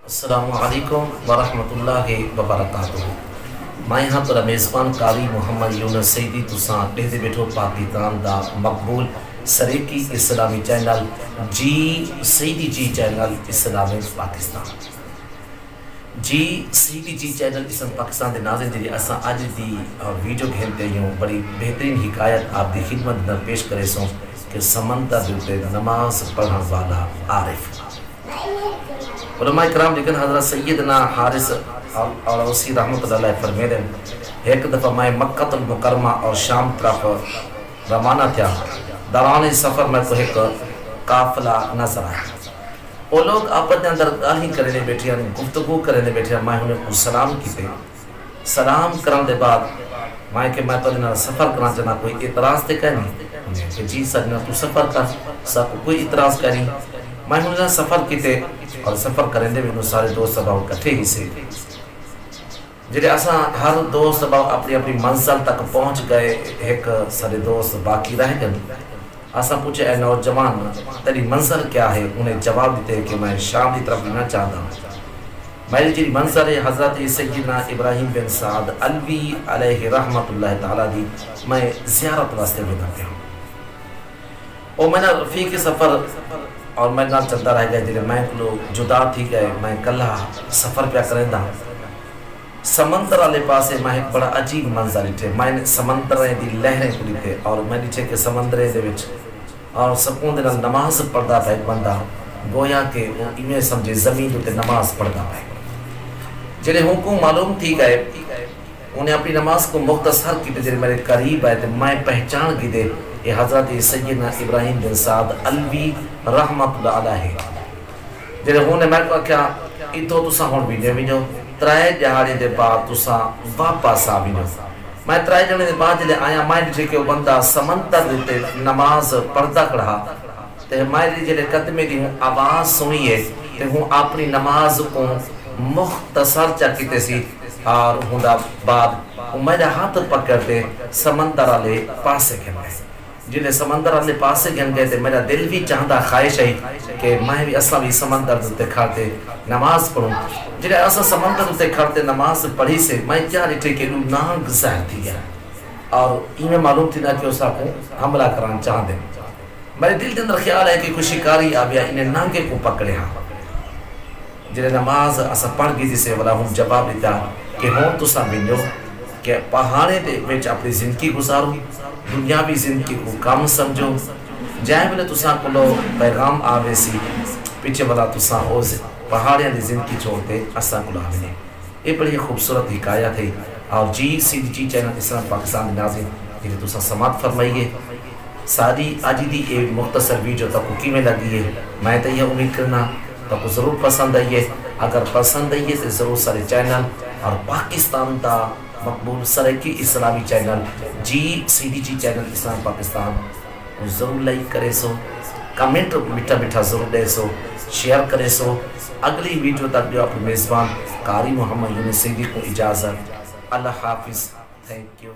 السلام علیکم ورحمۃ اللہ وبرکاتہ. میں یہاں پر میزبان قاری محمد یونس سیدی تساں ڈہدے بیٹھو پاکستان دا مقبول سریکی اسلامی چینل جی سیدی جی چینل اسلامی پاکستان. جی سیدی جی چینل اسلام پاکستان دے ناظرین جی اساں اج دی ویڈیو گھنتے ہوں بڑی بہترین حکایت آپ دی خدمت میں پیش کرے سوں کہ سمندر دے نماز پڑھن والا عارف. علماء کرام لیکن حضرت سیدنا حارث العوسی رحمۃ اللہ علیہ فرمائے دیں ایک دفعہ میں مکہ المکرمہ اور شام طرف روانہ تھا. دوران سفر میں کو ایک قافلہ نظر آیا. وہ لوگ آپس کے اندر گاہیں کرنے بیٹھے ہیں, گفتگو کرنے بیٹھے ہیں. میں انہیں کو سلام کیتے. سلام کرنے دے بعد میں تو سفر کرنا چاہنا کوئی اعتراض تے کرنی کہ جی سجنا تو سفر کر سب کوئی اعتراض کرنی. میں انہیں سفر کیتے اور سفر کرنے میں سارے دوست باؤ کٹھے ہی سے جڑے اساں ہر دوست باؤ اپنی اپنی منزل تک پہنچ گئے. ایک سارے دوست باقی رہ گئے. اساں پوچھے اے نوجوان تیری منزل کیا ہے؟ انہیں جواب دیتے کہ میں شام کی طرف جانا چاہتا ہوں. میری جی منزل ہے حضرت سیدنا ابراہیم بن سعد الوی علیہ رحمت اللہ تعالیٰ دی میں زیارت واسطے بنا پہ ہوں. اور میں رفیق سفر اور میں نال چلتا رہ گیا جلے میں لوگ جدا تھی گئے. میں کلہ سفر پہ کریں دا سمندر والے پاسے میں ایک بڑا عجیب منظر لٹھے. میں سمندر دی لہریں کھلی تھے اور میں نیچے کے سمندر دے وچ اور سکون دے نال نماز پڑھدا پہ ایک بندہ گویا کہ وہ ایویں سمجھے زمین تے نماز پڑھدا پہ. جلے ہوں کو معلوم تھی گئے انہیں اپنی نماز کو مختصر کی جلے میرے قریب آئے تھے. میں پہچان کی دے یہ حضرت سیدنا ابراہیم بن سعد الوی رحمت اللہ علیہ. جلے ہوں نے میں کہا کیا اتو تساں ہون بھی نہیں جو ترائے جہاڑے دے بعد تساں واپس آ بھی نہیں. میں ترائے جہاڑے دے بعد جلے آیا میں جلے کہ وہ بندہ سمندر دیتے نماز پڑھتا کڑھا تے میں جلے قدمے دی ہوں آواز سنی ہے تے ہوں اپنی نماز کو مختصر چکیتے سی اور ہوں دا بعد میرے ہاتھ پکڑتے سمندر والے پاسے گھن گئے. جنہیں سمندر والے پاسے گھن گئے تھے میرا دل بھی چاہتا خواہش ہے کہ میں بھی اصلا بھی سمندر دلتے کھاتے نماز پڑھوں. جنہیں اصلا سمندر دلتے کھاتے نماز پڑھی سے میں کیا رہتے کہ انہوں نانگ زہر تھی گیا اور انہیں معلوم تھی نا کہ اسا کو حملہ کران چاہ دیں. میرے دل کے اندر خیال ہے کہ کوئی شکاری آبیا انہیں نانگے کو پکڑے ہاں. جنہیں نماز اصلا پڑھ گئی جسے والا ہوں جواب دیتا کہ ہوں تو سامنیو کہ پہاڑے دے بیچ اپنی زندگی گزارو, دنیاوی زندگی کو کام سمجھو. جائے بلے تساں کو لو پیغام آوے سی پیچھے والا تساں او پہاڑیاں دی زندگی چھوڑتے اساں کو لاوے. یہ بڑی خوبصورت حکایت ہے اور جی سیدی جی چینل اسلام پاکستان ناظرین جنہیں تساں سماعت فرمائیے. ساری آج دی ایک مختصر ویڈیو تک کی میں لگی ہے. میں تو یہ امید کرنا تو کو ضرور پسند آئیے. اگر پسند آئیے تو ضرور سارے چینل اور پاکستان دا مقبول سریکی اسلامی چینل جی سیدی جی چینل اسلام پاکستان ضرور لائک کرے سو, کمنٹ میٹھا میٹھا ضرور دے سو, شیئر کرے سو. اگلی ویڈیو تک جو اپنے میزبان قاری محمد یونس سیدی کو اجازت. اللہ حافظ. Thank you.